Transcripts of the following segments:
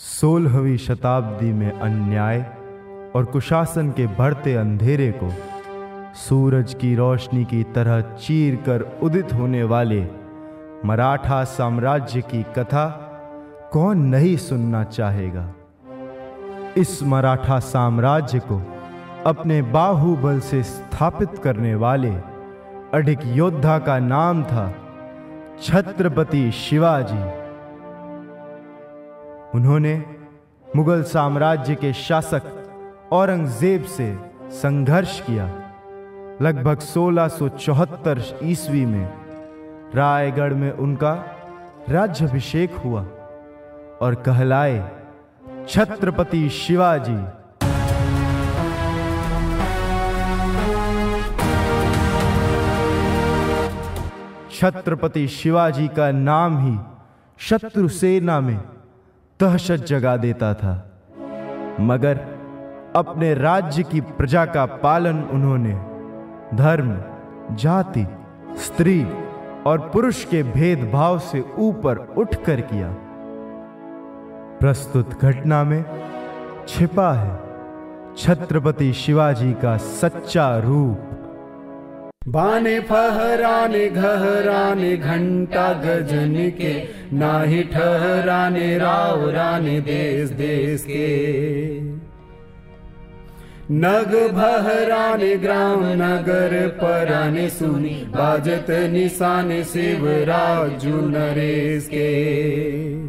16वीं शताब्दी में अन्याय और कुशासन के बढ़ते अंधेरे को सूरज की रोशनी की तरह चीर कर उदित होने वाले मराठा साम्राज्य की कथा कौन नहीं सुनना चाहेगा। इस मराठा साम्राज्य को अपने बाहुबल से स्थापित करने वाले अडिग योद्धा का नाम था छत्रपति शिवाजी। उन्होंने मुगल साम्राज्य के शासक औरंगजेब से संघर्ष किया। लगभग 1674 ईस्वी में रायगढ़ में उनका राज्याभिषेक हुआ और कहलाए छत्रपति शिवाजी। छत्रपति शिवाजी का नाम ही शत्रु सेना में दहशत जगा देता था, मगर अपने राज्य की प्रजा का पालन उन्होंने धर्म, जाति, स्त्री और पुरुष के भेदभाव से ऊपर उठकर किया। प्रस्तुत घटना में छिपा है छत्रपति शिवाजी का सच्चा रूप। बाने फहराने घहराने घंटा गजन के, नाही ठहराने राव राने देश देश के। नग बहराने ग्राम नगर पराने सुनी, बाजत निशाने शिवराजू नरेश के।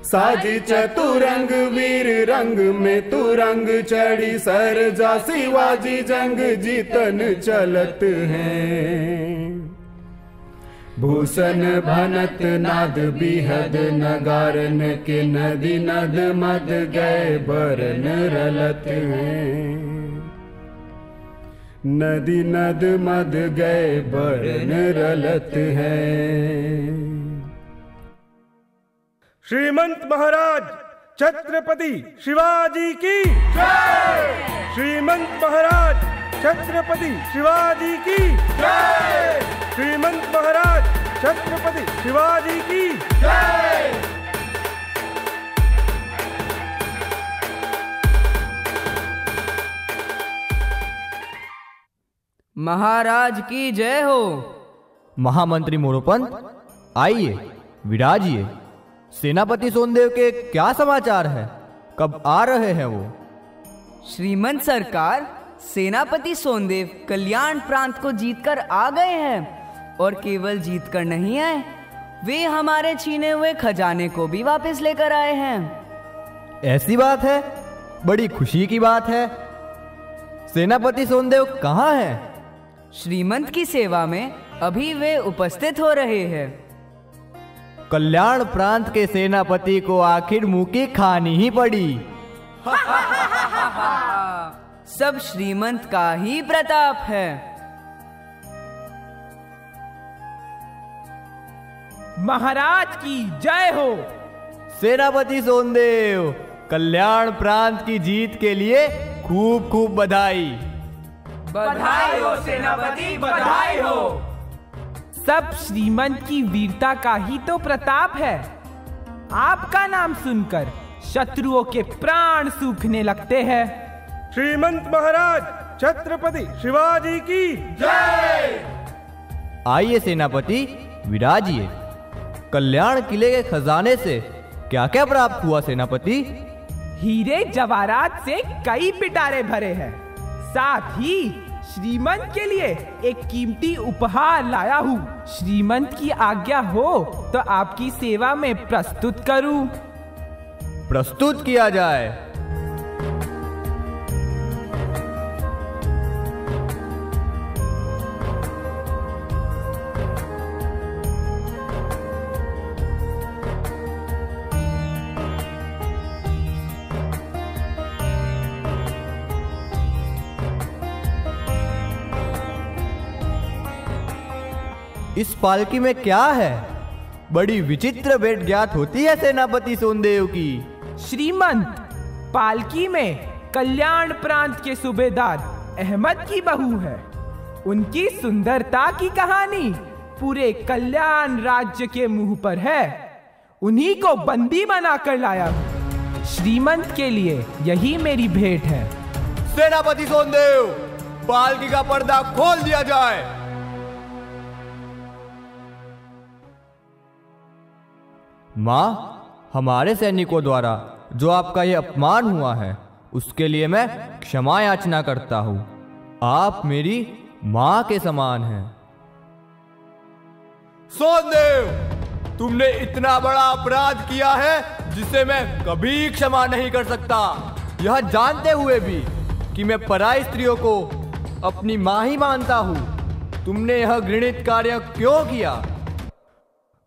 साजी चतुरंग वीर रंग में तुरंग चढ़ी, सरजा शिवाजी जंग जीतन चलत हैं। भूषण भनत नाद बिहद नगारन के, नदी नद मद गए बरन रलत हैं। नदी नद मद गए बरन रलत हैं। श्रीमंत महाराज छत्रपति शिवाजी की जय। श्रीमंत महाराज छत्रपति शिवाजी की जय। श्रीमंत महाराज छत्रपति शिवाजी की जय। महाराज की जय हो। महामंत्री मोरोपंत, आइए विराजिए। सेनापति सोनदेव के क्या समाचार है? कब आ रहे हैं वो? श्रीमंत सरकार, सेनापति सोनदेव कल्याण प्रांत को जीतकर आ गए हैं, और केवल जीतकर नहीं आए, वे हमारे छीने हुए खजाने को भी वापस लेकर आए हैं। ऐसी बात है? बड़ी खुशी की बात है। सेनापति सोनदेव कहाँ हैं? श्रीमंत की सेवा में अभी वे उपस्थित हो रहे हैं। कल्याण प्रांत के सेनापति को आखिर मुंह की खानी ही पड़ी। सब श्रीमंत का ही प्रताप है। महाराज की जय हो। सेनापति सोनदेव, कल्याण प्रांत की जीत के लिए खूब खूब बधाई। बधाई हो सेनापति, बधाई हो। सब श्रीमंत की वीरता का ही तो प्रताप है। आपका नाम सुनकर शत्रुओं के प्राण सूखने लगते हैं। श्रीमंत महाराज छत्रपति शिवाजी की जय। आइए सेनापति, विराजिए। कल्याण किले के खजाने से क्या क्या प्राप्त हुआ सेनापति? हीरे जवाहरात से कई पिटारे भरे हैं। साथ ही श्रीमंत के लिए एक कीमती उपहार लाया हूँ। श्रीमंत की आज्ञा हो तो आपकी सेवा में प्रस्तुत करूं। प्रस्तुत किया जाए। इस पालकी में क्या है? बड़ी विचित्र भेंट ज्ञात होती है सेनापति सोनदेव की। श्रीमंत, पालकी में कल्याण प्रांत के सूबेदार अहमद की बहू है। उनकी सुंदरता की कहानी पूरे कल्याण राज्य के मुंह पर है। उन्हीं को बंदी बनाकर लाया हूँ। श्रीमंत के लिए यही मेरी भेंट है। सेनापति सोनदेव, पालकी का पर्दा खोल दिया जाए। माँ, हमारे सैनिकों द्वारा जो आपका यह अपमान हुआ है उसके लिए मैं क्षमा याचना करता हूँ। आप मेरी माँ के समान हैं। सोनदेव, तुमने इतना बड़ा अपराध किया है जिसे मैं कभी क्षमा नहीं कर सकता। यह जानते हुए भी कि मैं पराई स्त्रियों को अपनी माँ ही मानता हूँ, तुमने यह घृणित कार्य क्यों किया?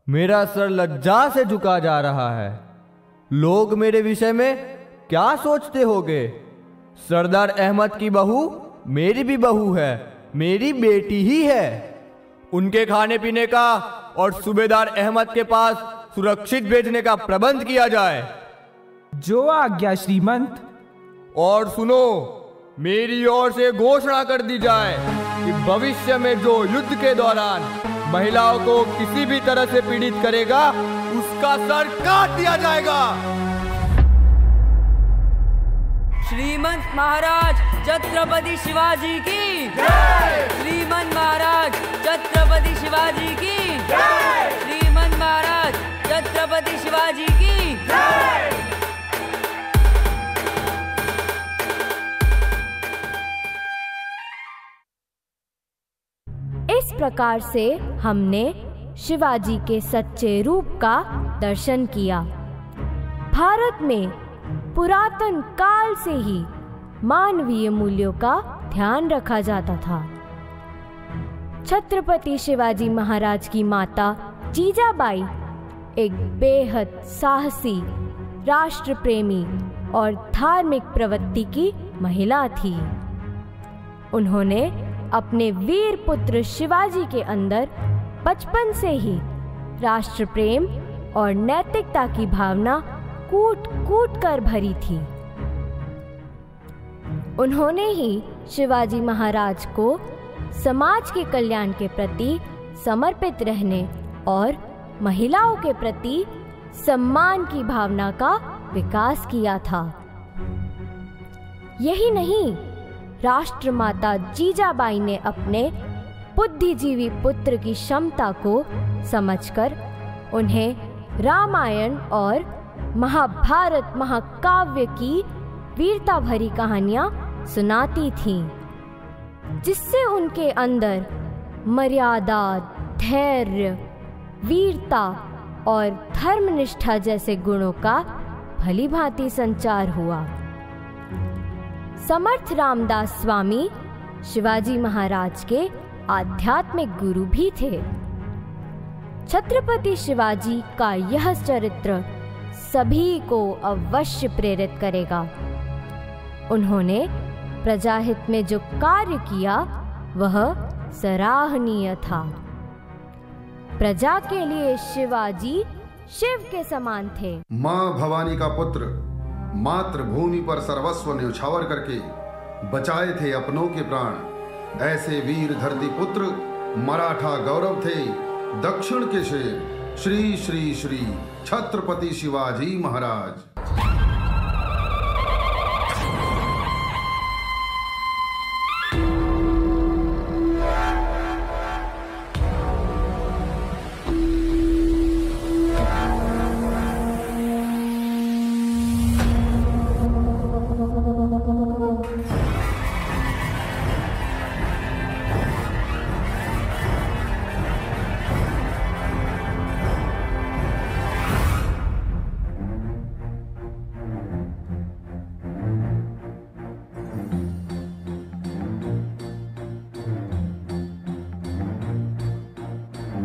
मेरा सर लज्जा से झुका जा रहा है। लोग मेरे विषय में क्या सोचते होंगे? सरदार अहमद की बहू मेरी भी बहू है, मेरी बेटी ही है। उनके खाने पीने का और सूबेदार अहमद के पास सुरक्षित भेजने का प्रबंध किया जाए। जो आज्ञा श्रीमंत। और सुनो, मेरी ओर से घोषणा कर दी जाए कि भविष्य में जो युद्ध के दौरान महिलाओं को किसी भी तरह से पीड़ित करेगा उसका सर काट दिया जाएगा। श्रीमंत महाराज छत्रपति शिवाजी की जय। श्रीमंत महाराज छत्रपति शिवाजी की जय। श्रीमंत महाराज छत्रपति शिवाजी की जय। इस प्रकार से हमने शिवाजी के सच्चे रूप का दर्शन किया। भारत में पुरातन काल से ही मानवीय मूल्यों का ध्यान रखा जाता था। छत्रपति शिवाजी महाराज की माता जीजाबाई एक बेहद साहसी, राष्ट्र प्रेमी और धार्मिक प्रवृत्ति की महिला थी। उन्होंने अपने वीर पुत्र शिवाजी के अंदर बचपन से ही राष्ट्र प्रेम और नैतिकता की भावना कूट कूट कर भरी थी। उन्होंने ही शिवाजी महाराज को समाज के कल्याण के प्रति समर्पित रहने और महिलाओं के प्रति सम्मान की भावना का विकास किया था। यही नहीं, राष्ट्रमाता जीजाबाई ने अपने बुद्धिजीवी पुत्र की क्षमता को समझकर उन्हें रामायण और महाभारत महाकाव्य की वीरता भरी कहानियां सुनाती थीं, जिससे उनके अंदर मर्यादा, धैर्य, वीरता और धर्मनिष्ठा जैसे गुणों का भली भांति संचार हुआ। समर्थ रामदास स्वामी शिवाजी महाराज के आध्यात्मिक गुरु भी थे। छत्रपति शिवाजी का यह चरित्र सभी को अवश्य प्रेरित करेगा। उन्होंने प्रजाहित में जो कार्य किया वह सराहनीय था। प्रजा के लिए शिवाजी शिव के समान थे। मां भवानी का पुत्र मातृभूमि पर सर्वस्व न्यौछावर करके बचाए थे अपनों के प्राण। ऐसे वीर धरती पुत्र मराठा गौरव थे, दक्षिण के शेर श्री श्री श्री छत्रपति शिवाजी महाराज।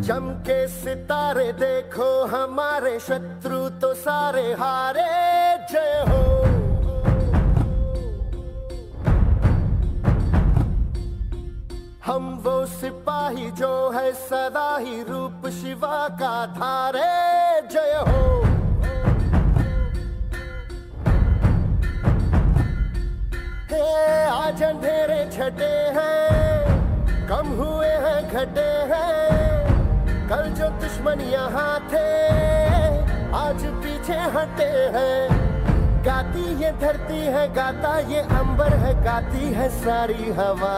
चमके सितारे देखो हमारे शत्रु तो सारे हारे, जय हो। हम वो सिपाही जो है सदा ही रूप शिवा का धारे, जय हो। हे आज अंधेरे छटे हैं, कम हुए हैं घटे हैं, कल जो दुश्मन यहाँ थे आज पीछे हटे हैं। गाती ये धरती है, गाता ये अंबर है, गाती है सारी हवा।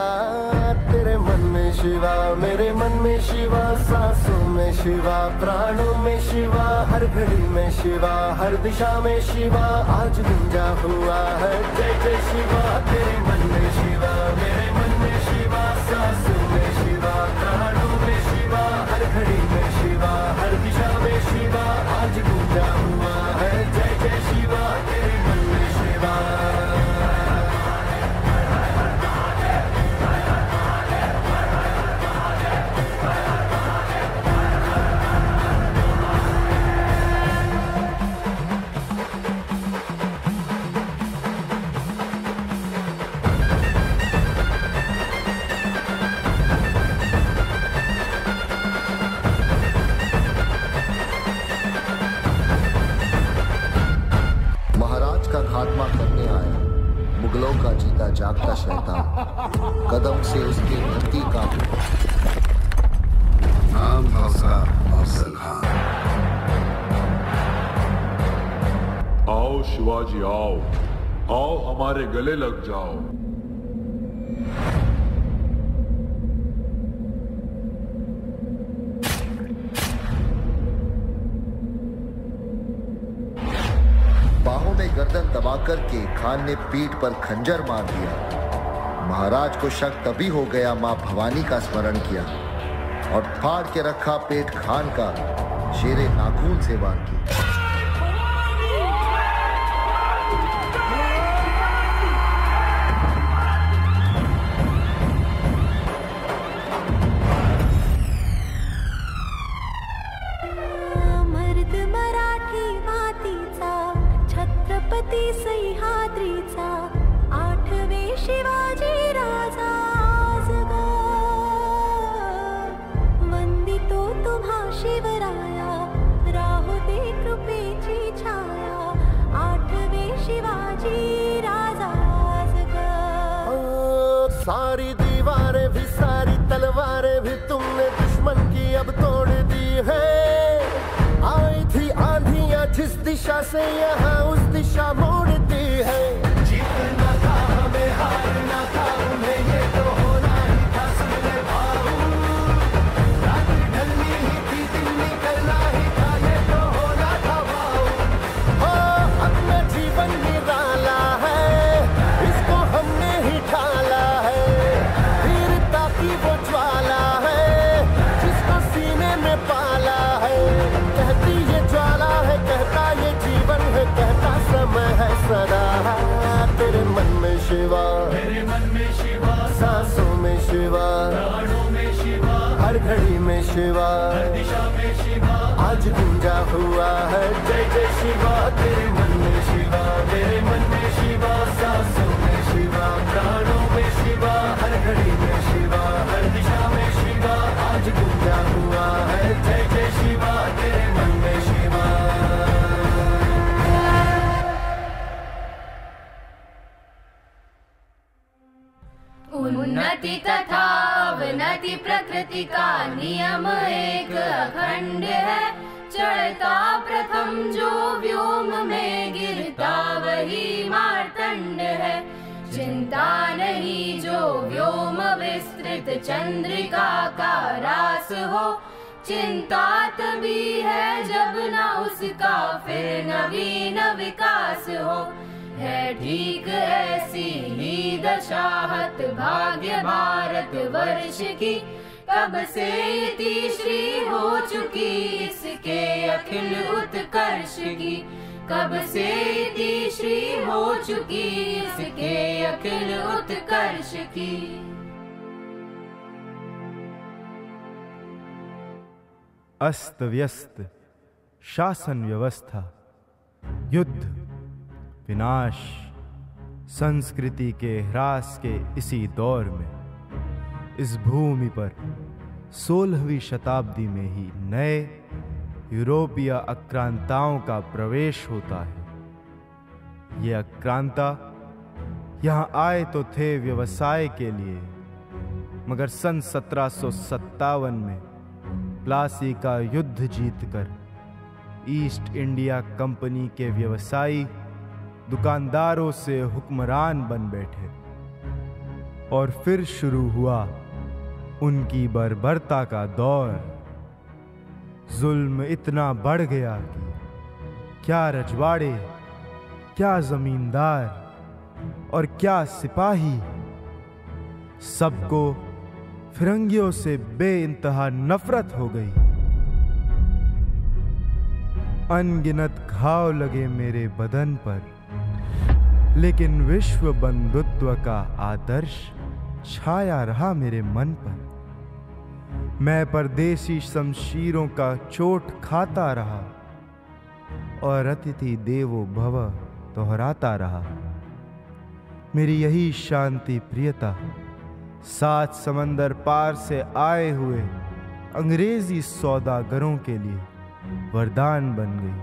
तेरे मन में शिवा, मेरे मन में शिवा, सांसों में शिवा, प्राणों में शिवा, हर घड़ी में शिवा, हर दिशा में शिवा, आज गूंजा हुआ है जय जय शिवा। तेरे मन में शिवा, मेरे मन में शिवा, सांसों में शिवा, प्राणों में शिवा, हर घड़ी में शिवा, हर दिशा में शिवा, आज गूंजा हुआ है जय जय शिवा। तेरे मन में शिवा। खात्मा करने आया मुगलों का जीता जागता शैतान, कदम से उसके धरती का नाम था उसका अफजल खान। आओ शिवाजी आओ, आओ हमारे गले लग जाओ। गर्दन दबाकर के खान ने पीठ पर खंजर मार दिया। महाराज को शक तभी हो गया, मां भवानी का स्मरण किया और फाड़ के रखा पेट खान का शेरे नाखून से वार की। सह्याद्रीचा आठवे शिवाजी राजा वंदितो तुम्हा शिवराया, राहू दे कृपेची छाया, आठवे शिवाजी राजा। सारी दीवारें भी, सारी तलवारें भी तुमने दुश्मन की अब तोड़ दी है। आई थी आंधियां जिस दिशा से यहाँ उस दिशा मोड़ती है। जीतना था हमें, हारना था उन्हें, ये तो होना ही था। सुन ले भाऊ, रात ढलनी ही थी, दिन निकलना ही था, ये तो होना था भाऊ। अपना जीवन निराला है, इसको हमने ही ढाला है। वीरता की वो ज्वाला है जिसको सीने में पाला है। कहती ये ज्वाला है, कहता ये जीवन है, कहता समय है सदा। तेरे मन में शिवा, मेरे मन में शिवा, सांसों में शिवा, प्राणों में शिवा, हर घड़ी में शिवा, हर दिशा में शिवा, आज गूंजा हुआ है जय जय शिवा। तेरे मन में शिवा, मेरे मन में शिवा, सांसों में शिवा, प्राणों में शिवा, हर घड़ी में शिवा, हर दिशा में शिवा, आज गूंजा हुआ है जय जय शिवा। तेरे मन में शिवा। उन्नति तथा अवनति प्रकृति का नियम एक अखंड है। चढ़ता प्रथम जो व्योम में, गिरता वही मार्तंड है। चिंता नहीं जो व्योम विस्तृत चंद्रिका का रास हो, चिंता तभी है जब न उसका फिर नवीन विकास हो। है ठीक ऐसी ही दशाहत भाग्य भारत वर्ष की, कब से तीसरी हो चुकी इसके अखिल उत्कर्ष की, कब से तीसरी हो चुकी इसके अखिल उत्कर्ष की। अस्त व्यस्त शासन व्यवस्था, युद्ध, विनाश, संस्कृति के ह्रास के इसी दौर में इस भूमि पर 16वीं शताब्दी में ही नए यूरोपीय आक्रांताओं का प्रवेश होता है। ये आक्रांता यहाँ आए तो थे व्यवसाय के लिए, मगर सन 1757 में प्लासी का युद्ध जीतकर ईस्ट इंडिया कंपनी के व्यवसायी दुकानदारों से हुक्मरान बन बैठे और फिर शुरू हुआ उनकी बर्बरता का दौर। जुल्म इतना बढ़ गया कि क्या रजवाड़े, क्या जमींदार और क्या सिपाही, सबको फिरंगियों से बेइंतहा नफरत हो गई। अनगिनत घाव लगे मेरे बदन पर, लेकिन विश्व बंधुत्व का आदर्श छाया रहा मेरे मन पर। मैं परदेसी शमशीरों का चोट खाता रहा और अतिथि देवो भव दोहराता रहा। मेरी यही शांति प्रियता 7 समंदर पार से आए हुए अंग्रेजी सौदागरों के लिए वरदान बन गई।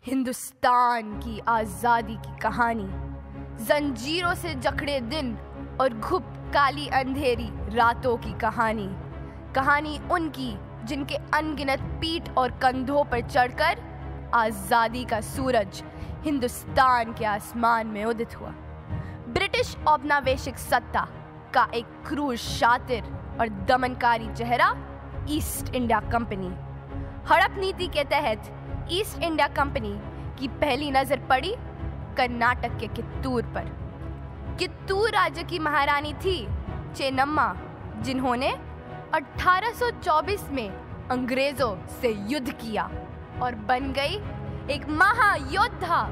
हिंदुस्तान की आजादी की कहानी, जंजीरों से जकड़े दिन और घुप काली अंधेरी रातों की कहानी। कहानी उनकी जिनके अनगिनत पीठ और कंधों पर चढ़कर आजादी का सूरज हिंदुस्तान के आसमान में उदित हुआ। ब्रिटिश औपनिवेशिक सत्ता का एक क्रूर, शातिर और दमनकारी चेहरा ईस्ट इंडिया कंपनी। हड़प नीति के तहत ईस्ट इंडिया कंपनी की पहली नजर पड़ी कर्नाटक के कित्तूर पर। कित्तूर राज्य की महारानी थी चेन्नम्मा, जिन्होंने 1824 में अंग्रेजों से युद्ध किया और बन गई एक महायोद्धा।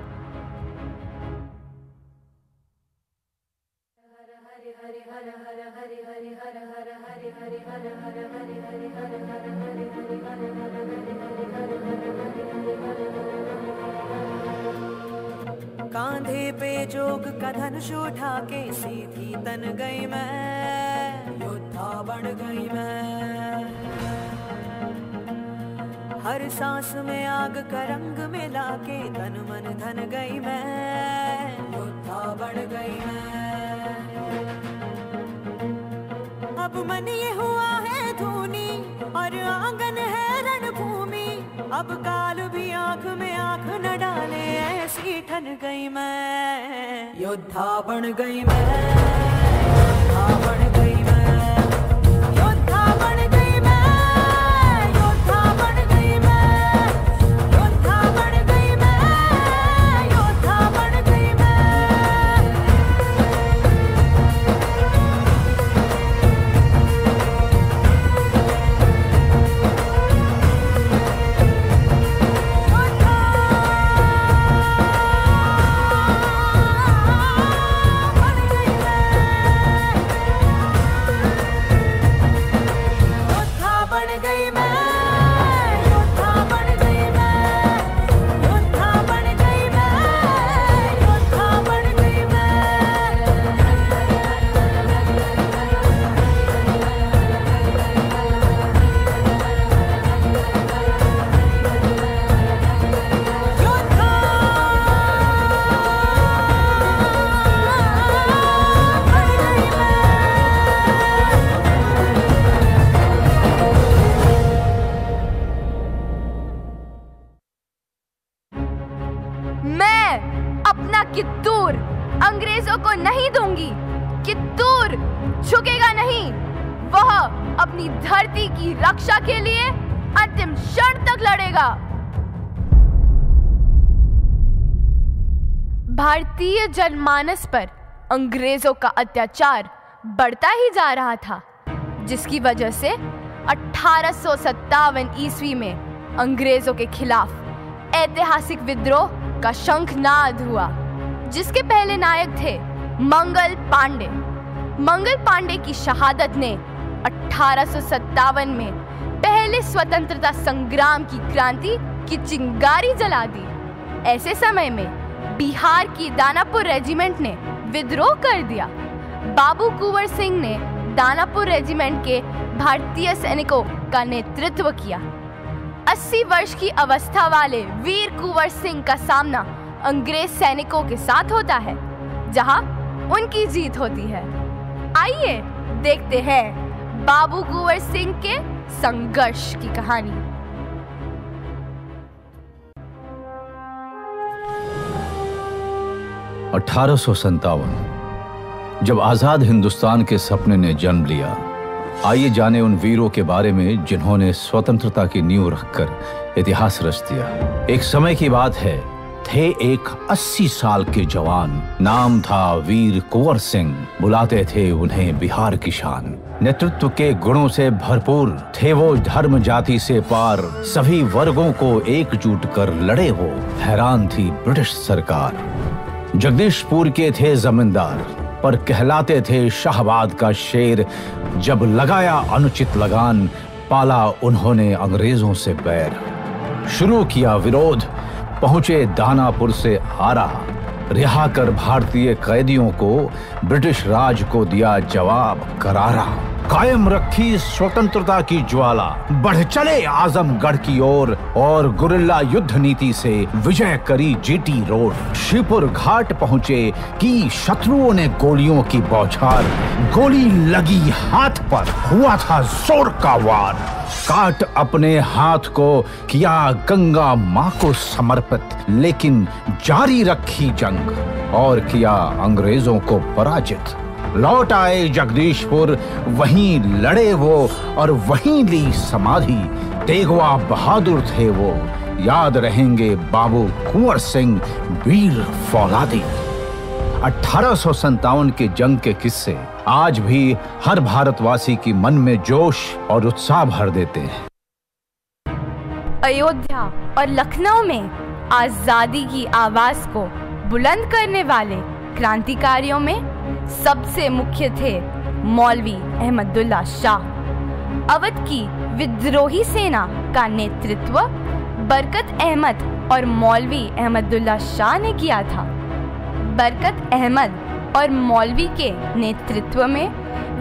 कांधे पे जोग का धनुष उठा के सीधी तन गई मैं, योद्धा बन गई मैं। हर सांस में आग का रंग मिला के तन मन धन गई मैं, योद्धा बन गई मैं। अब मन ये हुआ है धूनी और आंगन है रणभूमि, अब काल भी आंख में आंख न डाले ऐसी ठन गई मैं, योद्धा बन गई मैं, योद्धा बन गई मैं, योद्धा बन गई मैं, योद्धा बन गई मैं, योद्धा बन गई मैं, योद्धा बन गई मैं। कित्तूर अंग्रेजों को नहीं दूंगी। कित्तूर झुकेगा नहीं, वह अपनी धरती की रक्षा के लिए अंतिम क्षण तक लड़ेगा। भारतीय जनमानस पर अंग्रेजों का अत्याचार बढ़ता ही जा रहा था, जिसकी वजह से 1857 ईस्वी में अंग्रेजों के खिलाफ ऐतिहासिक विद्रोह का शंखनाद हुआ, जिसके पहले नायक थे मंगल पांडे। मंगल पांडे की शहादत ने 1857 में पहले स्वतंत्रता संग्राम की क्रांति की चिंगारी जला दी। ऐसे समय में बिहार की दानापुर रेजिमेंट ने विद्रोह कर दिया। बाबू कुंवर सिंह ने दानापुर रेजिमेंट के भारतीय सैनिकों का नेतृत्व किया। 80 वर्ष की अवस्था वाले वीर कुंवर सिंह का सामना अंग्रेज सैनिकों के साथ होता है, जहां उनकी जीत होती है। आइए देखते हैं बाबू कुंवर सिंह के संघर्ष की कहानी। जब आजाद हिंदुस्तान के सपने ने जन्म लिया, आइए जाने उन वीरों के बारे में जिन्होंने स्वतंत्रता की नींव रखकर इतिहास रच दिया। एक समय की बात है, थे एक 80 साल के जवान, नाम था वीर कुंवर सिंह। बुलाते थे उन्हें बिहार की शान। नेतृत्व के गुणों से भरपूर थे वो, धर्म जाति से पार, सभी वर्गों को एकजुट कर लड़े वो। हैरान थी ब्रिटिश सरकार। जगदीशपुर के थे जमींदार, पर कहलाते थे शाहबाद का शेर। जब लगाया अनुचित लगान, पाला उन्होंने अंग्रेजों से बैर। शुरू किया विरोध, पहुंचे दानापुर से आरा। रिहा कर भारतीय कैदियों को ब्रिटिश राज को दिया जवाब करारा। कायम रखी स्वतंत्रता की ज्वाला, बढ़ चले आजमगढ़ की ओर, और गुरिल्ला युद्ध नीति से विजय करी जीटी रोड। शिवपुर घाट पहुंचे की शत्रुओं ने गोलियों की बौछार। गोली लगी हाथ पर, हुआ था जोर का वार। काट अपने हाथ को किया गंगा माँ को समर्पित, लेकिन जारी रखी जंग और किया अंग्रेजों को पराजित। लौट आए जगदीशपुर, वहीं लड़े वो और वहीं ली समाधि। तेगवा बहादुर थे वो, याद रहेंगे बाबू कुंवर सिंह वीर फौलादी। 1857 के जंग के किस्से आज भी हर भारतवासी की मन में जोश और उत्साह भर देते हैं। अयोध्या और लखनऊ में आजादी की आवाज को बुलंद करने वाले क्रांतिकारियों में सबसे मुख्य थे मौलवी अहमदुल्ला शाह। अवध की विद्रोही सेना का नेतृत्व बरकत अहमद और मौलवी अहमदुल्ला शाह ने किया था। बरकत अहमद और मौलवी के नेतृत्व में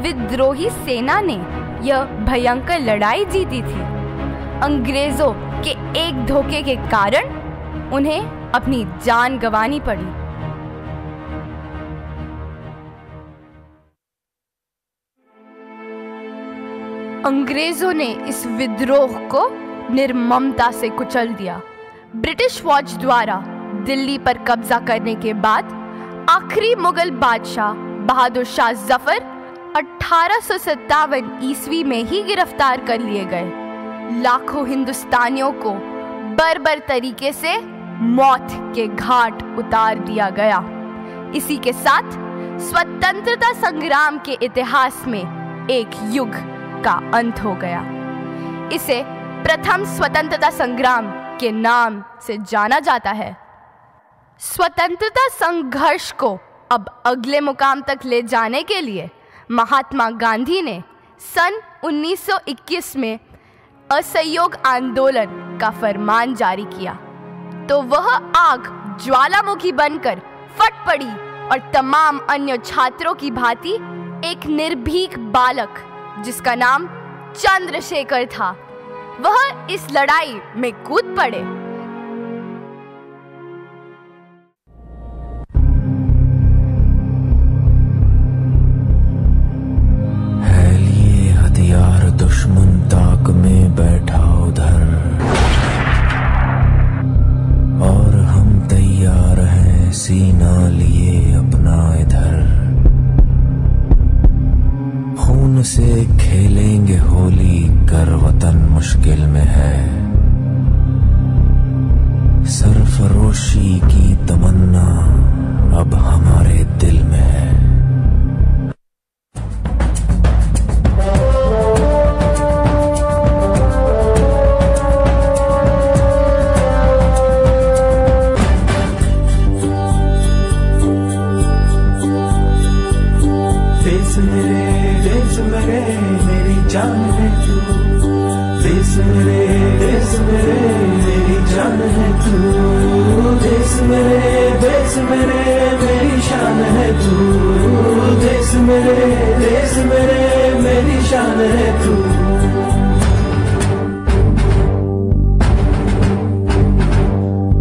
विद्रोही सेना ने यह भयंकर लड़ाई जीती थी। अंग्रेजों के एक धोखे के कारण उन्हें अपनी जान गंवानी पड़ी। अंग्रेजों ने इस विद्रोह को निर्ममता से कुचल दिया। ब्रिटिश फौज द्वारा दिल्ली पर कब्जा करने के बाद आखिरी मुगल बादशाह बहादुर शाह जफर 1857 ईस्वी में ही गिरफ्तार कर लिए गए। लाखों हिंदुस्तानियों को बर्बर तरीके से मौत के घाट उतार दिया गया। इसी के साथ स्वतंत्रता संग्राम के इतिहास में एक युग का अंत हो गया। इसे प्रथम स्वतंत्रता संग्राम के नाम से जाना जाता है। स्वतंत्रता संघर्ष को अब अगले मुकाम तक ले जाने के लिए महात्मा गांधी ने सन 1921 में असहयोग आंदोलन का फरमान जारी किया, तो वह आग ज्वालामुखी बनकर फट पड़ी और तमाम अन्य छात्रों की भांति एक निर्भीक बालक जिसका नाम चंद्रशेखर था, वह इस लड़ाई में कूद पड़े। है लिए हथियार दुश्मन ताक में बैठा उधर, और हम तैयार हैं सीना लिए अपना इधर। खून से खेलेंगे होली कर वतन मुश्किल में है, सरफरोशी की तमन्ना अब हमारे दिल में है। देश मेरे मेरी जान है तू, देश मेरे मेरी जान है तू, देश मेरे मेरी शान है तू, देश मेरे मेरी शान है तू।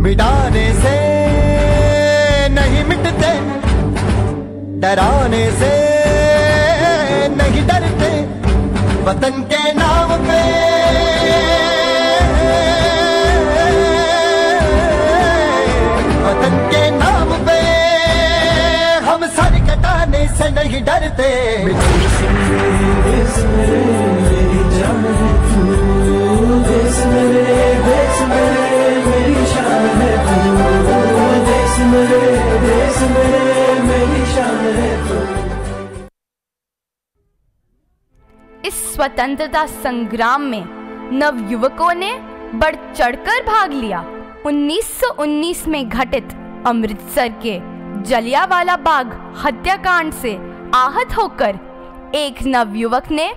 मिटाने से नहीं मिटते, डराने से नहीं डरते, वतन के नाम पे वतन के नाम पे हम सर कटाने से नहीं डरते। देश मेरे मेरी जान है तू, देश मेरे मेरी शान है तू, देश मेरे मेरी शान है तू। इस स्वतंत्रता संग्राम में नवयुवकों ने बढ़ चढ़कर भाग लिया। 1919 में घटित अमृतसर के जलियांवाला बाग हत्याकांड से आहत होकर एक नवयुवक ने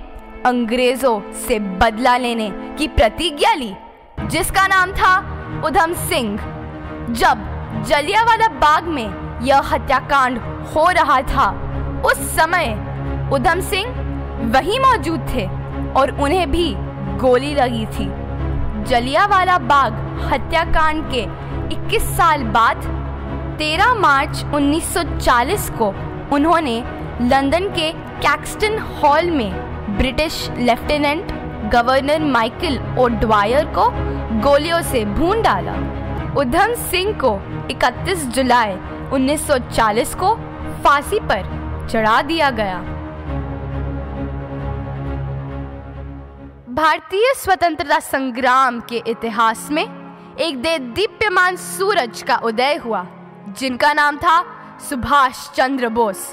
अंग्रेजों से बदला लेने की प्रतिज्ञा ली, जिसका नाम था उधम सिंह। जब जलियांवाला बाग में यह हत्याकांड हो रहा था, उस समय उधम सिंह वहीं मौजूद थे और उन्हें भी गोली लगी थी। जलियांवाला बाग हत्याकांड के 21 साल बाद 13 मार्च 1940 को उन्होंने लंदन के कैक्सटन हॉल में British lieutenant governor Michael O'Dwyer को गोलियों से भून डाला। उधम सिंह को 31 जुलाई 1940 को फांसी पर चढ़ा दिया गया। भारतीय स्वतंत्रता संग्राम के इतिहास में एक दीप्यमान सूरज का उदय हुआ, जिनका नाम था सुभाष चंद्र बोस।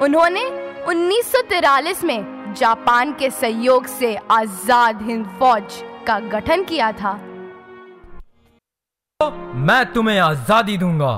उन्होंने 1943 में जापान के सहयोग से आजाद हिंद फौज का गठन किया था। मैं तुम्हें आजादी दूंगा।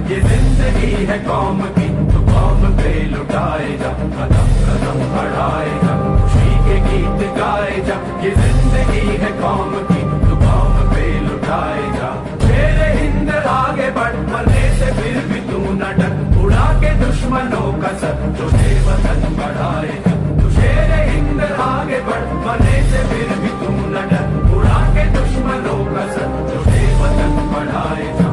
ये जिंदगी है कौम की, तो कौम पे लुटाए जा, कदम कदम बढ़ाए जा, खुशी के गीत गाए जा। ये जिंदगी है कौम की, तो कौम पे लुटाए जा। मेरे हिंद आगे बढ़, मरने से फिर भी तू न डर, उड़ा के दुश्मनों का सर, तुझे वतन बढ़ाए जा। मेरे हिंद आगे बढ़, मरने से फिर भी तू न डर, उड़ा के दुश्मनों का सर, तुझे वतन बढ़ाए जा।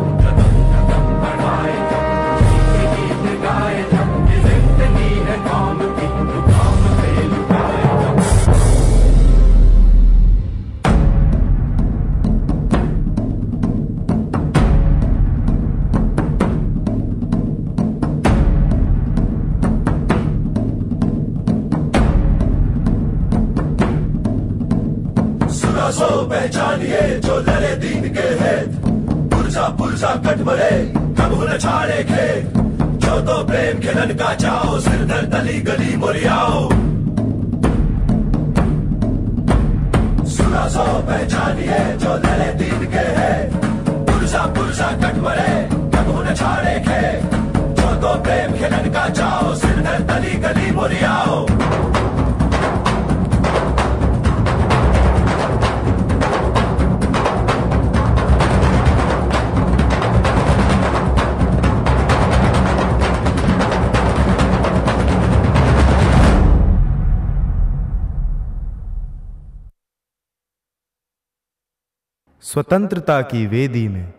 पहचानिए जो लड़े दीन के है, पुरजा पुरजा कट मरे कब न छाड़े खेत। जो तो प्रेम खिलन का चाओ, सिर दर तली गली मोरियाओ। सुना सो पहचानिए जो लड़े दीन के है, पुरजा पुरजा कट मरे कब न छाड़े खेत। जो तो प्रेम खिलन का चाओ, सिर दर तली गली मोरियाओ। स्वतंत्रता की वेदी में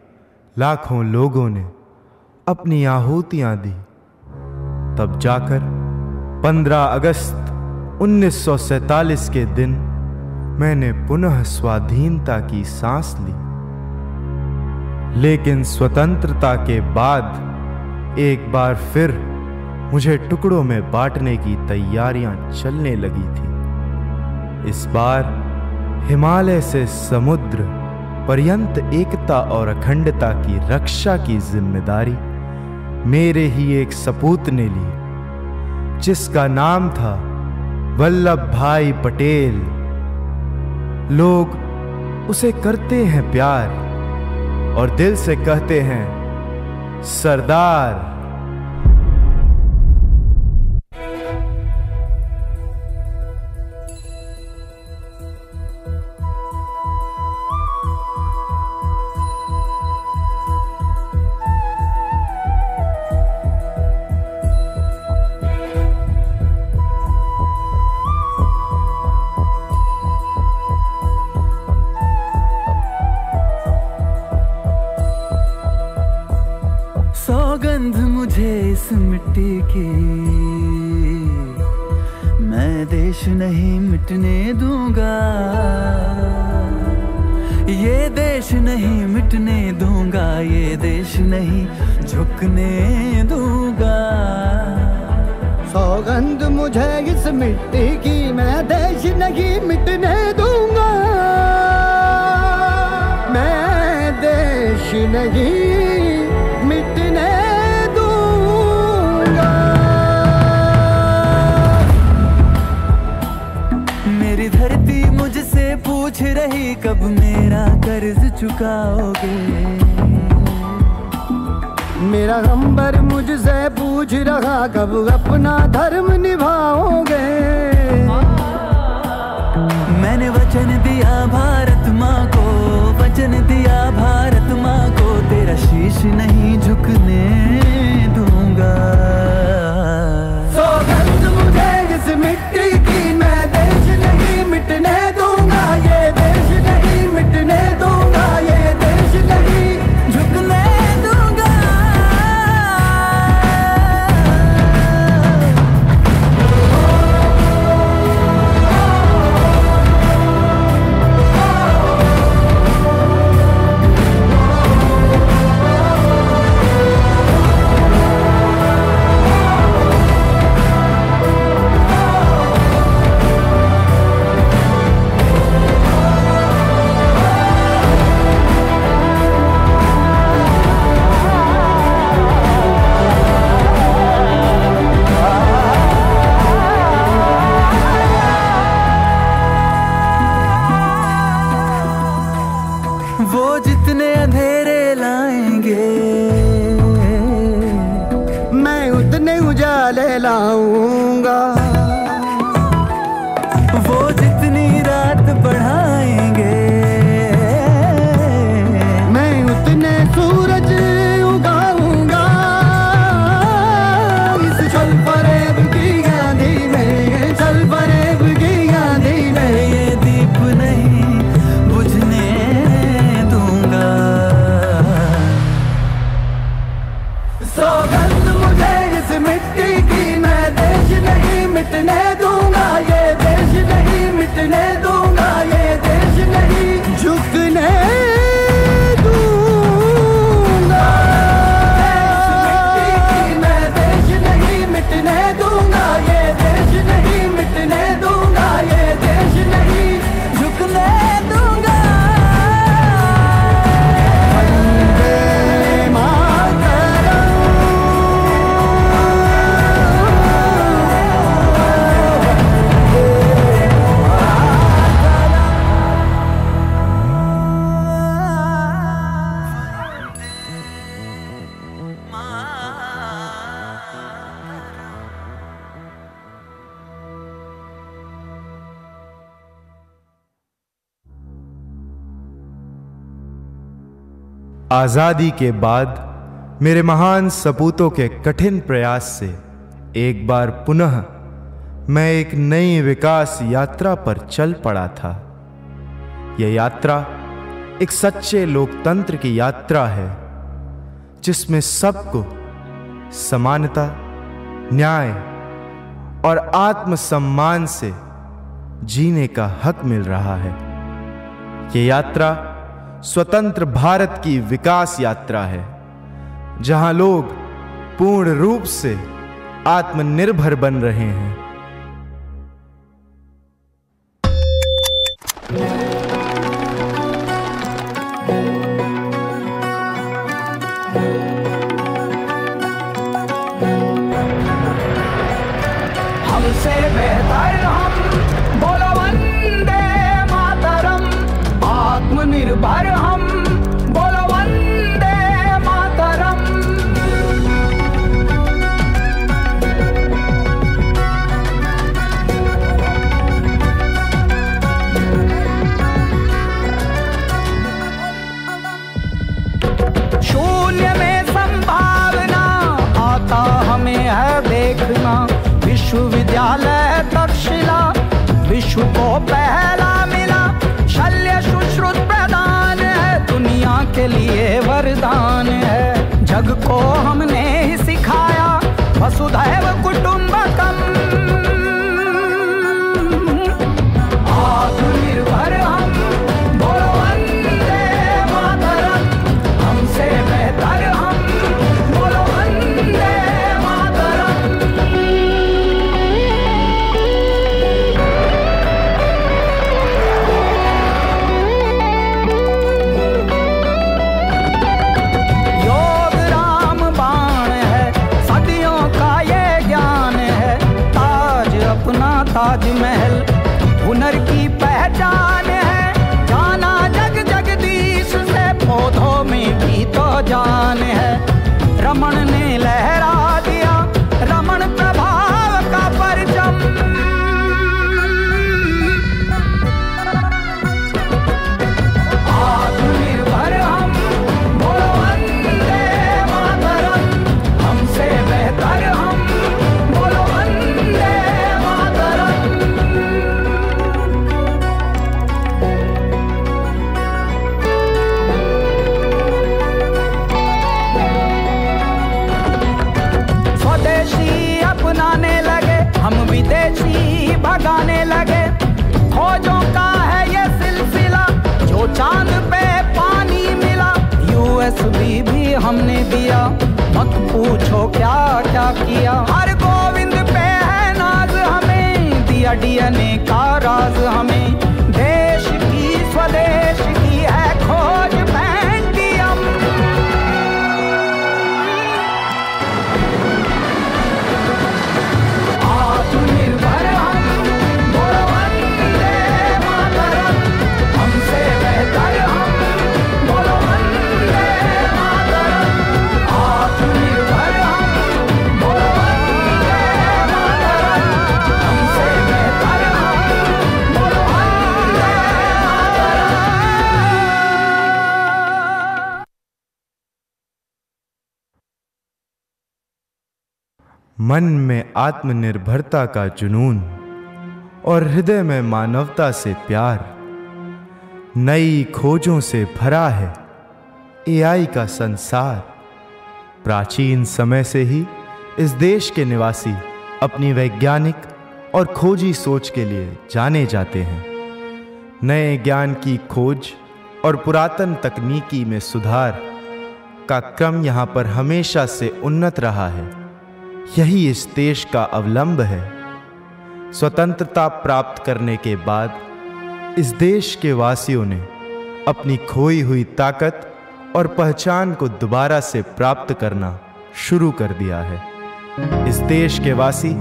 लाखों लोगों ने अपनी आहुतियां दी। तब जाकर 15 अगस्त 1947 के दिन मैंने पुनः स्वाधीनता की सांस ली। लेकिन स्वतंत्रता के बाद एक बार फिर मुझे टुकड़ों में बांटने की तैयारियां चलने लगी थी। इस बार हिमालय से समुद्र पर्यंत एकता और अखंडता की रक्षा की जिम्मेदारी मेरे ही एक सपूत ने ली, जिसका नाम था वल्लभ भाई पटेल। लोग उसे करते हैं प्यार और दिल से कहते हैं सरदार। इस मिट्टी की, मैं देश नहीं मिटने दूंगा, ये देश नहीं मिटने दूंगा, ये देश नहीं झुकने दूंगा। सौगंध मुझे इस मिट्टी की, मैं देश नहीं मिटने दूंगा, मैं देश नहीं मिटने दूंगा। मेरी धरती मुझसे पूछ रही कब मेरा कर्ज चुकाओगे, मेरा अंबर मुझसे पूछ रहा कब अपना धर्म निभाओगे। मैंने वचन दिया भारत माँ को, वचन दिया भारत माँ को, तेरा शीश नहीं झुकने दूंगा। सौगंध मुझे इस मिट्टी की, मैं देश नहीं मिटने दूंगा, ये देश नहीं मिटने दूंगा, ये देश नहीं झुकने दूंगा। वो जितने अंधेरे लाएंगे, मैं उतने उजाले लाऊंगा। वो जितनी रात बढ़ाएंगे, मैं उतने सूरज उगाऊंगा। इस छल फरेब की आंधी में, छल फरेब की आंधी में, ये दीप नहीं बुझने दूंगा। सौगंध मुझे इस मिट्टी की, मैं देश नहीं मिटने दूंगा, ये देश नहीं मिटने दूंगा, ये देश नहीं झुकने दूंगा। इस मिट्टी की, मैं देश नहीं मिटने दूंगा, ये देश नहीं मिटने दूंगा, ये देश नहीं झुकने दूंगा। आजादी के बाद मेरे महान सपूतों के कठिन प्रयास से एक बार पुनः मैं एक नई विकास यात्रा पर चल पड़ा था। यह यात्रा एक सच्चे लोकतंत्र की यात्रा है, जिसमें सबको समानता, न्याय और आत्मसम्मान से जीने का हक मिल रहा है। यह यात्रा स्वतंत्र भारत की विकास यात्रा है, जहां लोग पूर्ण रूप से आत्मनिर्भर बन रहे हैं। हमसे बेहतर हम, बोलो वंदे मातरम। आत्मनिर्भर हम, बोलो वंदे मातरम। शून्य में संभावना आता हमें है देखना। विश्वविद्यालय तक्षशिला विश्व को पहला मिला। शल्य सुश्रुत प्रदान है, दुनिया के लिए वरदान है। जग को हमने ही सिखाया वसुधैव कुटुम्बकम् आत्मनिर्भर हम, बोलो वंदे मातरम। हमसे बेहतर हम, बोलो वंदे मातरम। योग राम बाण है, सदियों का ये ज्ञान है। ताज अपना ताजमहल हुनर की पहचान है। जाना जग जगदीश से, पौधों में भी तो जान है। रमण ने लहरा दिया रमण प्रभाव का परचम। आत्मनिर्भर हम, बोलो वंदे मातरम। हमसे बेहतर हम, बोलो वंदे मातरम। स्वदेशी अपनाने लगे, हम विदेशी भगाने लगे। खोजों का है ये सिलसिला, जो चांद पे पानी मिला। यूएसबी भी हमने दिया, मत पूछो क्या क्या किया। हर गोविंद पे है नाज हमें, दिया डीएनए का राज हमें। देश की स्वदेश की है खोज पेंटियम। आत्मनिर्भर हम, बोलो वंदे मातरम। हमसे बेहतर हम, बोलो वंदे मातरम। आत्मनिर्भर हम, बोलो वंदे मातरम। हमसे बेहतर हम, बोलो वंदे मन में आत्मनिर्भरता का जुनून और हृदय में मानवता से प्यार। नई खोजों से भरा है एआई का संसार। प्राचीन समय से ही इस देश के निवासी अपनी वैज्ञानिक और खोजी सोच के लिए जाने जाते हैं। नए ज्ञान की खोज और पुरातन तकनीकी में सुधार का क्रम यहाँ पर हमेशा से उन्नत रहा है। यही इस देश का अवलंब है। स्वतंत्रता प्राप्त करने के बाद इस देश के वासियों ने अपनी खोई हुई ताकत और पहचान को दोबारा से प्राप्त करना शुरू कर दिया है। इस देश के वासी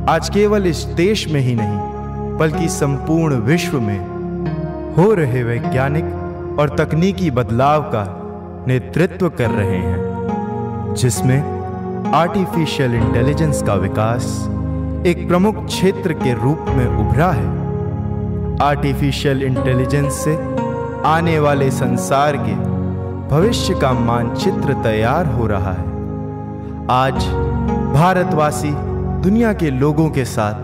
आज केवल इस देश में ही नहीं बल्कि संपूर्ण विश्व में हो रहे वैज्ञानिक और तकनीकी बदलाव का नेतृत्व कर रहे हैं, जिसमें आर्टिफिशियल इंटेलिजेंस का विकास एक प्रमुख क्षेत्र के रूप में उभरा है। आर्टिफिशियल इंटेलिजेंस से आने वाले संसार के भविष्य का मानचित्र तैयार हो रहा है। आज भारतवासी दुनिया के लोगों के साथ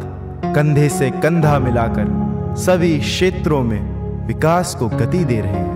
कंधे से कंधा मिलाकर सभी क्षेत्रों में विकास को गति दे रहे हैं।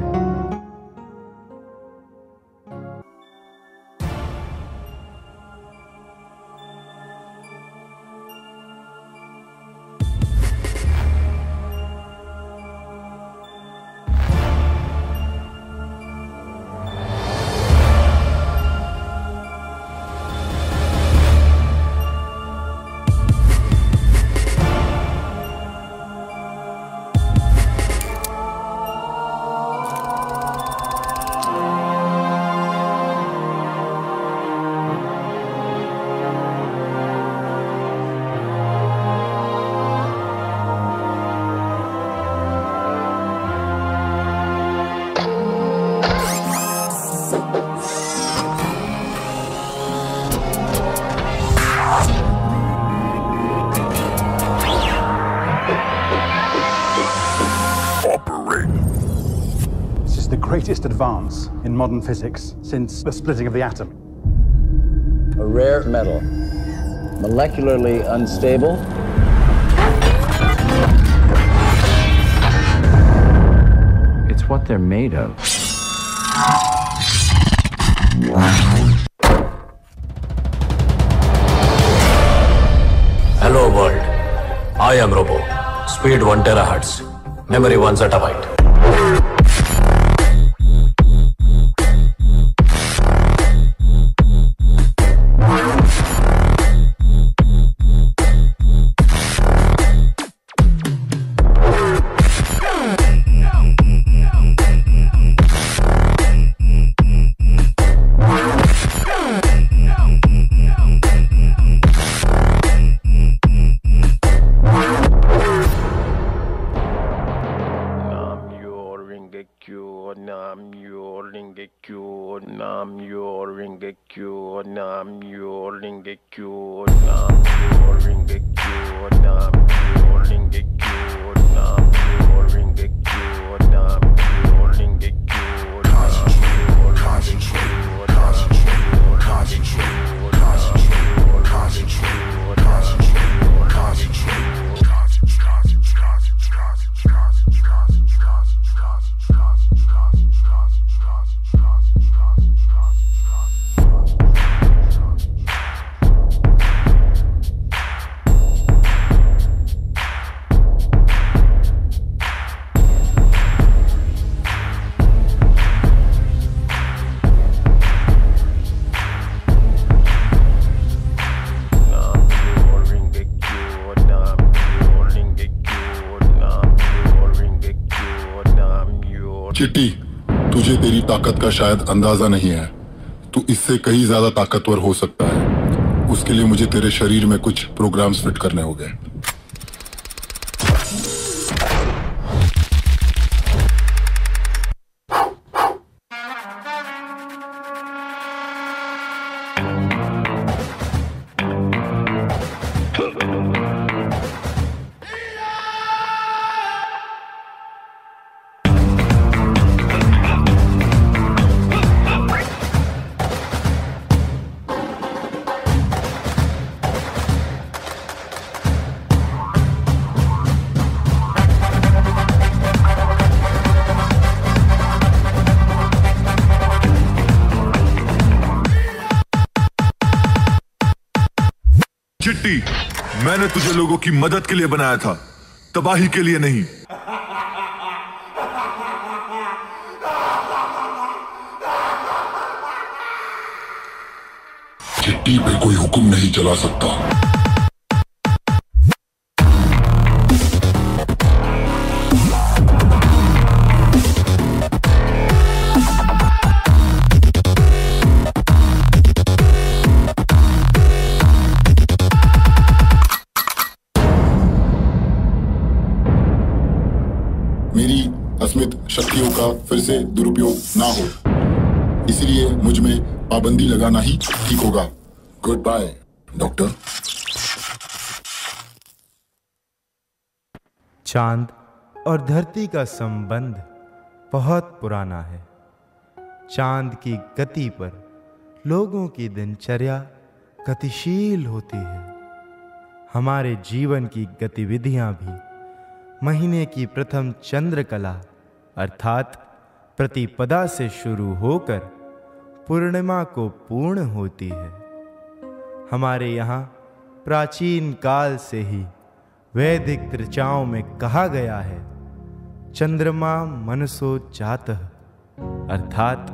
Greatest advance in modern physics since the splitting of the atom. A rare metal, molecularly unstable. It's what they're made of. I am Robo. Speed 1 terahertz. Memory 1 zettabyte. चिट्टी, तुझे तेरी ताकत का शायद अंदाजा नहीं है। तू इससे कहीं ज्यादा ताकतवर हो सकता है। उसके लिए मुझे तेरे शरीर में कुछ प्रोग्राम्स फिट करने होंगे। चिट्टी, मैंने तुझे लोगों की मदद के लिए बनाया था, तबाही के लिए नहीं। चिट्टी पे कोई हुक्म नहीं चला सकता। मेरी अस्मित शक्तियों का फिर से दुरुपयोग ना हो, इसलिए मुझ में पाबंदी लगाना ही ठीक होगा। Good by doctor. चांद और धरती का संबंध बहुत पुराना है। चांद की गति पर लोगों की दिनचर्या गतिशील होती है। हमारे जीवन की गतिविधियां भी महीने की प्रथम चंद्रकला अर्थात प्रतिपदा से शुरू होकर पूर्णिमा को पूर्ण होती है। हमारे यहाँ प्राचीन काल से ही वैदिक ऋचाओं में कहा गया है, चंद्रमा मनसो जातः, अर्थात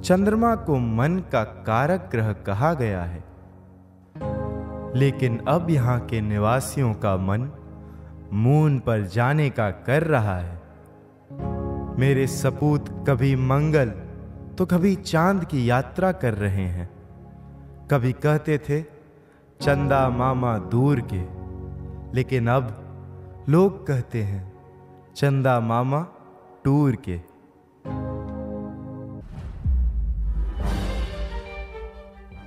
चंद्रमा को मन का कारक ग्रह कहा गया है। लेकिन अब यहाँ के निवासियों का मन मून पर जाने का कर रहा है। मेरे सपूत कभी मंगल तो कभी चांद की यात्रा कर रहे हैं। कभी कहते थे चंदा मामा दूर के, लेकिन अब लोग कहते हैं चंदा मामा टूर के।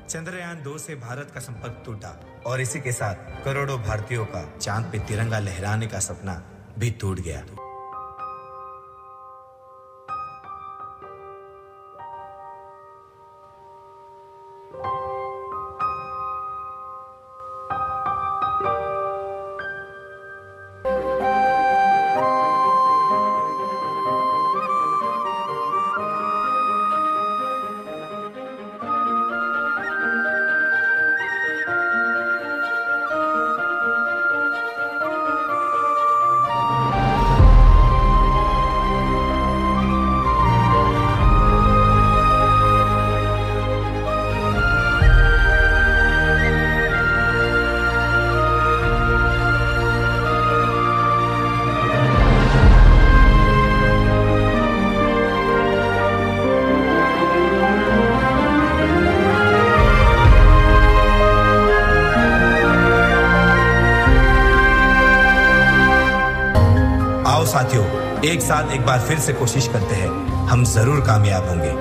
चंद्रयान 2 से भारत का संपर्क टूटा और इसी के साथ करोड़ों भारतीयों का चांद पे तिरंगा लहराने का सपना भी टूट गया। साथियों, एक साथ एक बार फिर से कोशिश करते हैं, हम जरूर कामयाब होंगे।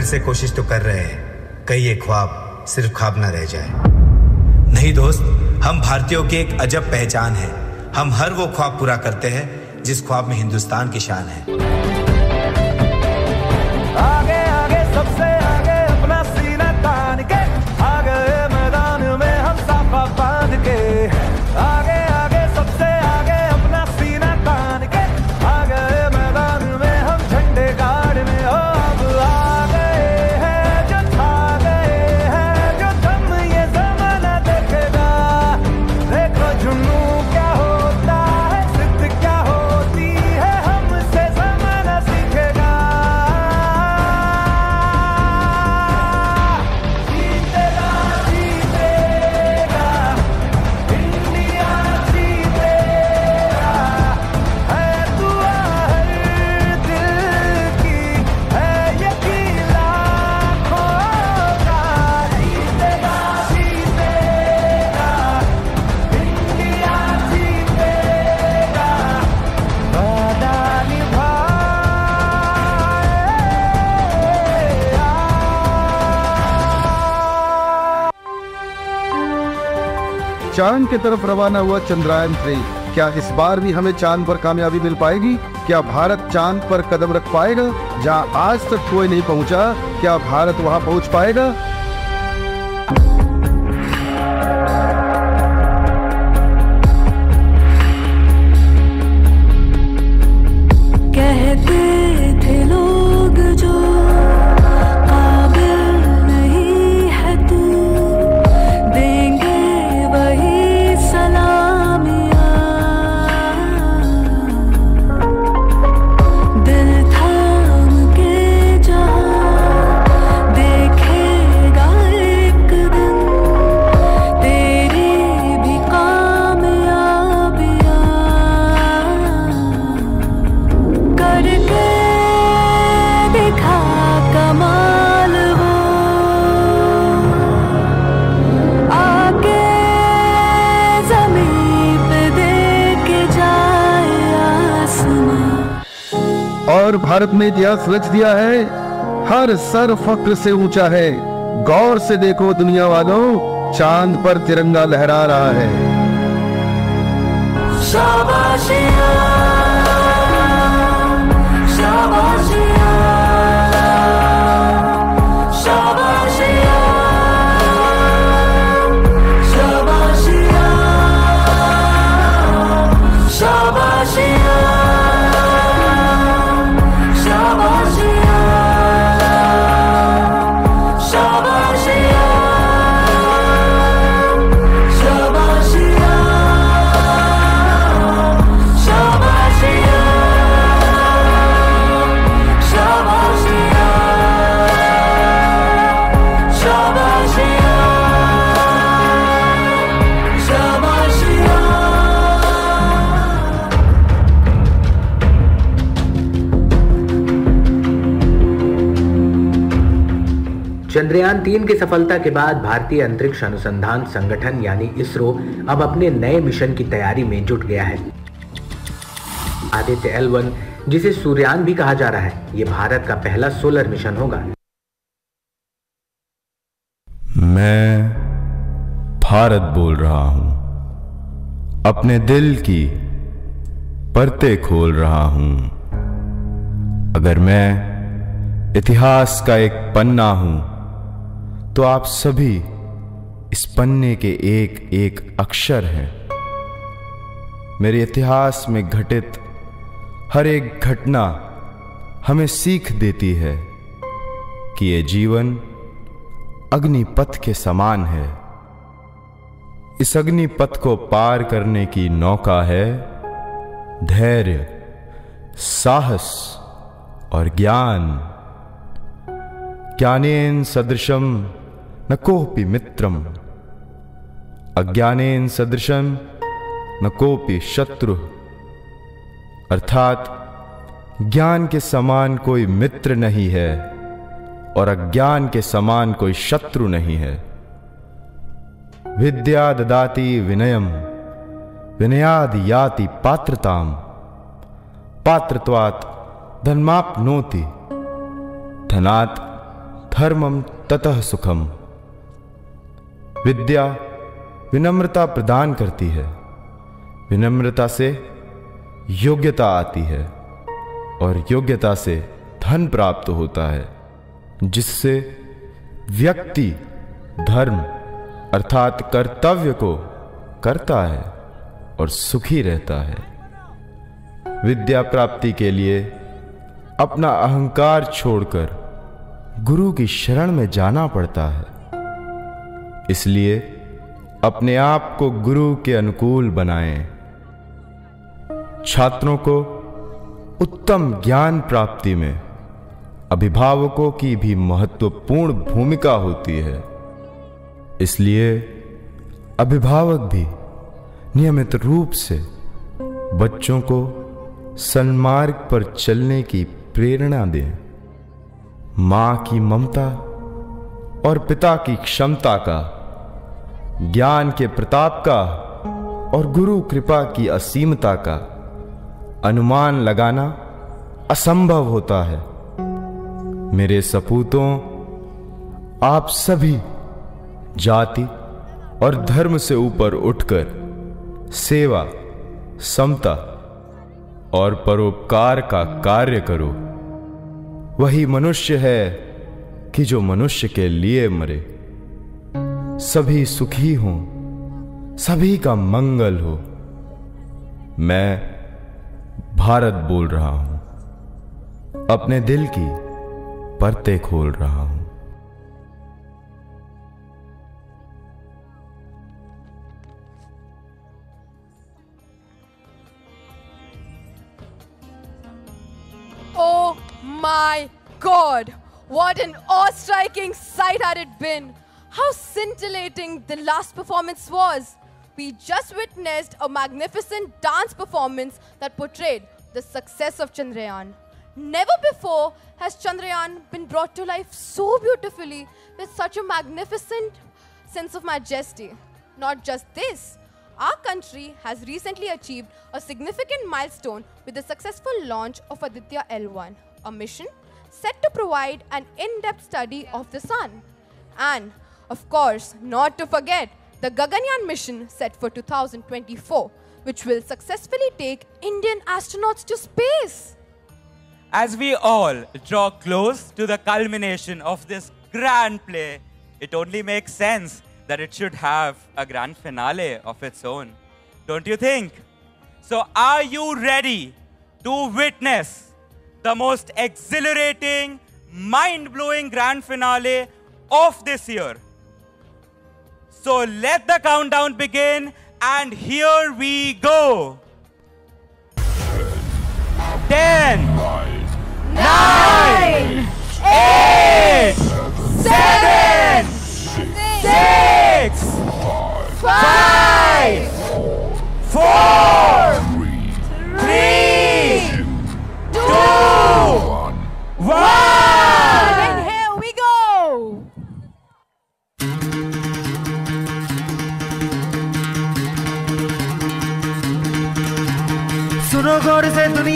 से कोशिश तो कर रहे हैं, कहीं ये ख्वाब सिर्फ ख्वाब ना रह जाए। नहीं दोस्त, हम भारतीयों की एक अजब पहचान है। हम हर वो ख्वाब पूरा करते हैं जिस ख्वाब में हिंदुस्तान की शान है। आगे आगे सबसे आगे अपना सीना तान के, आगे मैदान में हम साफा बांध के, आगे आगे सबसे आगे अपना सीना तान के, आगे मैदान में हम झंडे गाड़ में। चांद की तरफ रवाना हुआ चंद्रयान 3। क्या इस बार भी हमें चांद पर कामयाबी मिल पाएगी? क्या भारत चांद पर कदम रख पाएगा? जहां आज तक कोई नहीं पहुंचा, क्या भारत वहां पहुंच पाएगा? और भारत ने इतिहास रच दिया है, हर सर फख्र से ऊंचा है। गौर से देखो दुनिया वालों, चांद पर तिरंगा लहरा रहा है। शाबाशिया, शाबाशिया, शाबाशिया, शाबाशिया, शाबाशिया, चंद्रयान 3 की सफलता के बाद भारतीय अंतरिक्ष अनुसंधान संगठन यानी इसरो अब अपने नए मिशन की तैयारी में जुट गया है। आदित्य L1, जिसे सूर्यान भी कहा जा रहा है, ये भारत का पहला सोलर मिशन होगा। मैं भारत बोल रहा हूं, अपने दिल की परतें खोल रहा हूं। अगर मैं इतिहास का एक पन्ना हूं, तो आप सभी इस पन्ने के एक एक अक्षर हैं। मेरे इतिहास में घटित हर एक घटना हमें सीख देती है कि ये जीवन अग्निपथ के समान है। इस अग्निपथ को पार करने की नौका है धैर्य, साहस और ज्ञान। ज्ञानेन सदृशम न कोपि मित्रम, अज्ञानेन सदृशम न कोपि शत्रु। अर्थात ज्ञान के समान कोई मित्र नहीं है और अज्ञान के समान कोई शत्रु नहीं है। विद्या ददाति विनयम, विनयाद याति पात्रताम, पात्रत्वात् धर्माप्नोति, धनात् धर्मम ततः सुखम। विद्या विनम्रता प्रदान करती है, विनम्रता से योग्यता आती है और योग्यता से धन प्राप्त होता है, जिससे व्यक्ति धर्म अर्थात कर्तव्य को करता है और सुखी रहता है। विद्या प्राप्ति के लिए अपना अहंकार छोड़कर गुरु की शरण में जाना पड़ता है। इसलिए अपने आप को गुरु के अनुकूल बनाएं। छात्रों को उत्तम ज्ञान प्राप्ति में अभिभावकों की भी महत्वपूर्ण भूमिका होती है। इसलिए अभिभावक भी नियमित रूप से बच्चों को सन्मार्ग पर चलने की प्रेरणा दें। मां की ममता और पिता की क्षमता का, ज्ञान के प्रताप का और गुरु कृपा की असीमता का अनुमान लगाना असंभव होता है। मेरे सपूतों, आप सभी जाति और धर्म से ऊपर उठकर सेवा, समता और परोपकार का कार्य करो। वही मनुष्य है कि जो मनुष्य के लिए मरे। सभी सुखी हों, सभी का मंगल हो। मैं भारत बोल रहा हूं, अपने दिल की परतें खोल रहा हूं। Oh my God! What an awe-striking sight had it been! How scintillating the last performance was! We just witnessed a magnificent dance performance that portrayed the success of Chandrayaan. Never before has Chandrayaan been brought to life so beautifully with such a magnificent sense of majesty. Not just this, our country has recently achieved a significant milestone with the successful launch of Aditya L1, a mission set to provide an in-depth study of the sun. And, of course, not to forget, the Gaganyaan mission set for 2024, which will successfully take Indian astronauts to space. As we all draw close to the culmination of this grand play, it only makes sense that it should have a grand finale of its own. Don't you think? So are you ready to witness the most exhilarating, mind-blowing grand finale of this year? So let the countdown begin, and here we go. 10, 9, 8, 7, 6, 5, 4, 3, 2, 1. And here we go. सुनो गौर से दुनिया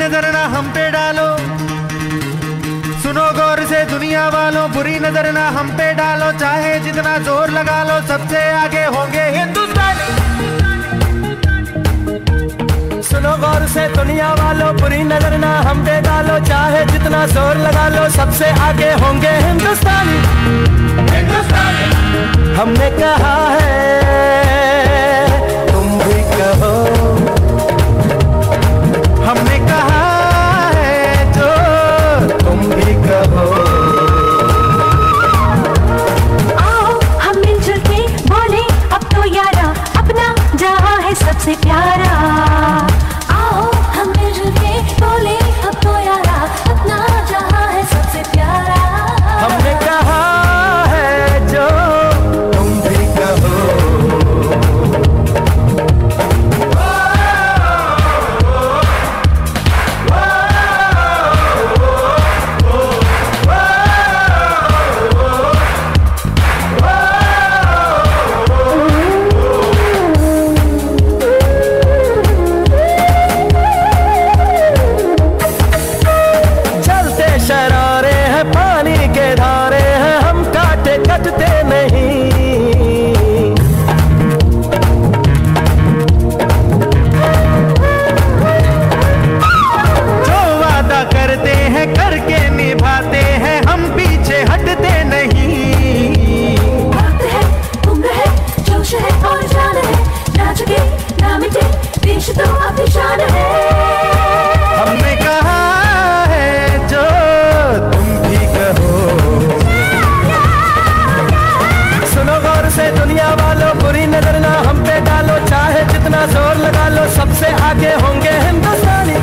नजर ना हम पे डालो, सुनो गौर से दुनिया वालों, बुरी नजर ना हम पे डालो, चाहे जितना जोर लगा लो सबसे आगे होंगे हिंदुस्तानी। सुनो गौर से दुनिया वालों, बुरी नजर ना हम पे डालो, चाहे जितना जोर लगा लो सबसे आगे होंगे हिंदुस्तानी। हमने कहा है तुम भी कहो, हमने कहा है जो तुम भी कहो। आओ हम मिलजुल के बोले अब तो यारा, अपना जहां है सबसे प्यारा। आओ हम मिलजुल के बोले अब तो यारा, अपना जहां है सबसे प्यारा। हमने कहा है जो तुम भी कहो। कटते नहीं, जो वादा करते हैं करके निभाते हैं, हम पीछे हटते नहीं। वक्त है, उम्र है, जोश है और जान है, ना झुके ना मिटे, देश तो अपनी शान है। हमने कहा है जो तुम भी कहो। सुनो गौर से दुनिया वालों, बुरी नजर ना हम पे डालो, चाहे जितना जोर लगा लो सबसे आगे होंगे हिंदुस्तानी।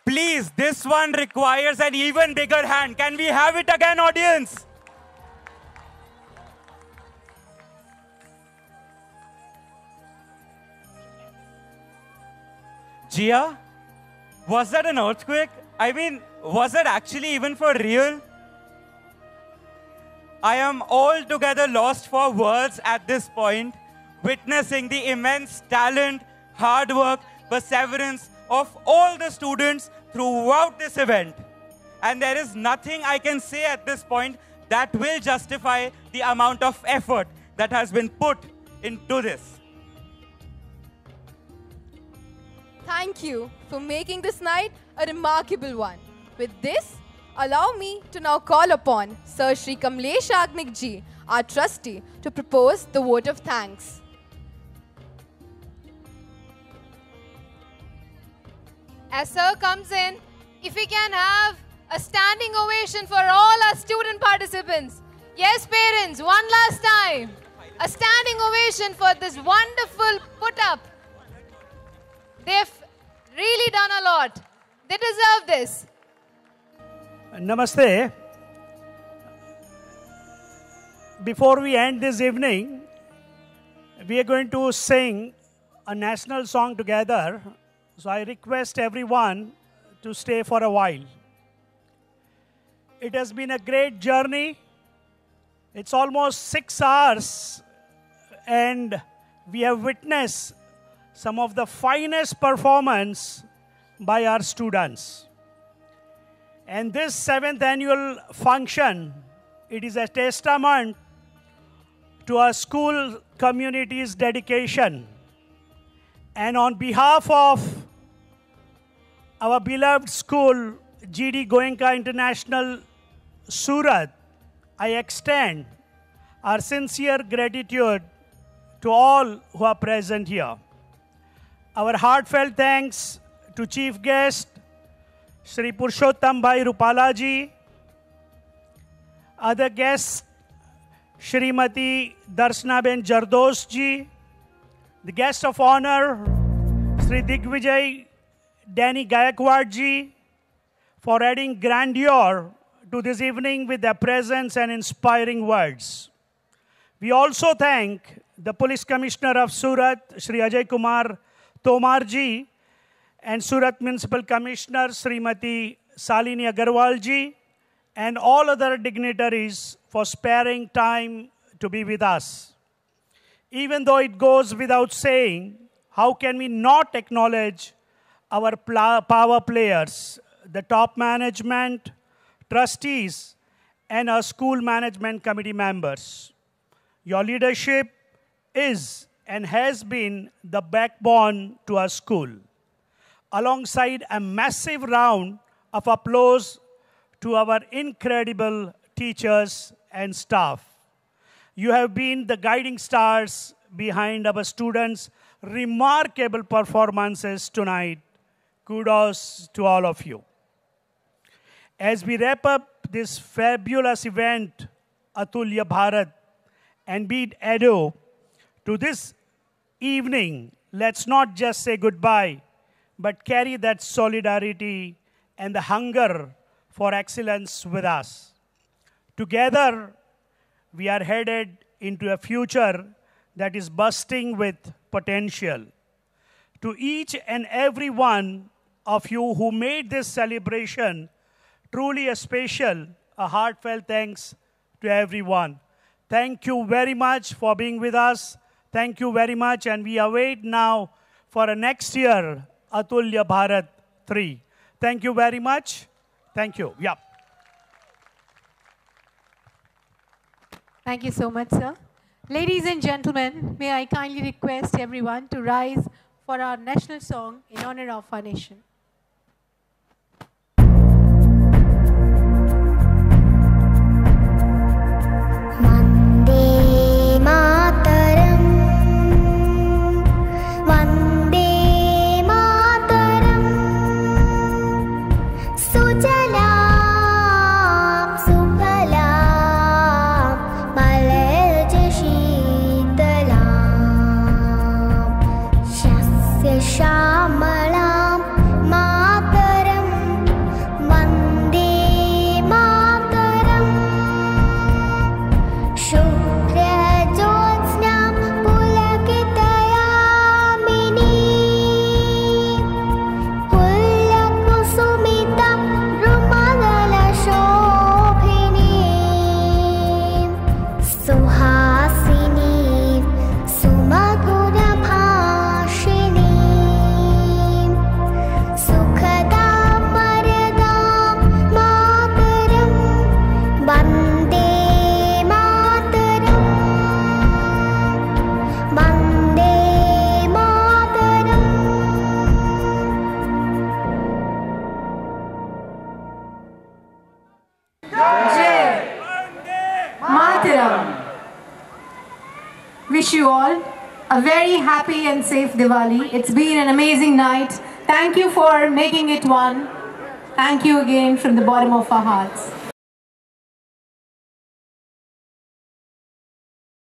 Please, this one requires an even bigger hand. Can we have it again, audience? Jia, was that an earthquake? I mean, was it actually even for real? I am altogether lost for words at this point, witnessing the immense talent, hard work, perseverance of all the students throughout this event. And there is nothing I can say at this point that will justify the amount of effort that has been put into this. Thank you for making this night a remarkable one. With this, allow me to now call upon Sir Shri Kamlesh Agnik Ji, our trustee, to propose the vote of thanks. As Sir comes in, if we can have a standing ovation for all our student participants. Yes, parents, one last time. A standing ovation for this wonderful put-up. They've really done a lot. They deserve this. Namaste. Before we end this evening, we are going to sing a national song together. So I request everyone to stay for a while. It has been a great journey. It's almost 6 hours and we have witnessed some of the finest performance by our students. And this 7th annual function, it is a testament to our school community's dedication. And on behalf of our beloved school, GD Goenka International, Surat, I extend our sincere gratitude to all who are present here. Our heartfelt thanks to Chief Guest, Shri Purushottam Bhai Rupala ji. Other guests, Shrimati Darshanaben Jardos ji. The guest of honor, Shri Digvijay Danny Gayakwad ji, for adding grandeur to this evening with their presence and inspiring words. We also thank the Police Commissioner of Surat, Shri Ajay Kumar Tomar ji, and Surat Municipal Commissioner, Srimati Salini Agarwal ji, and all other dignitaries for sparing time to be with us. Even though it goes without saying, how can we not acknowledge our power players, the top management, trustees, and our school management committee members. Your leadership is and has been the backbone to our school. Alongside a massive round of applause to our incredible teachers and staff. You have been the guiding stars behind our students' remarkable performances tonight. Kudos to all of you. As we wrap up this fabulous event, Atulya Bharat, and bid adieu to this evening, let's not just say goodbye, but carry that solidarity and the hunger for excellence with us. Together, we are headed into a future that is bursting with potential. To each and every one of you who made this celebration truly a special, a heartfelt thanks to everyone. Thank you very much for being with us. Thank you very much, and we await now for a next year, Atulya Bharat 3. Thank you very much. Thank you. Yeah. Thank you so much, sir. Ladies and gentlemen, may I kindly request everyone to rise for our national song in honor of our nation. Wish you all a very happy and safe Diwali. It's been an amazing night. Thank you for making it one. Thank you again from the bottom of our hearts.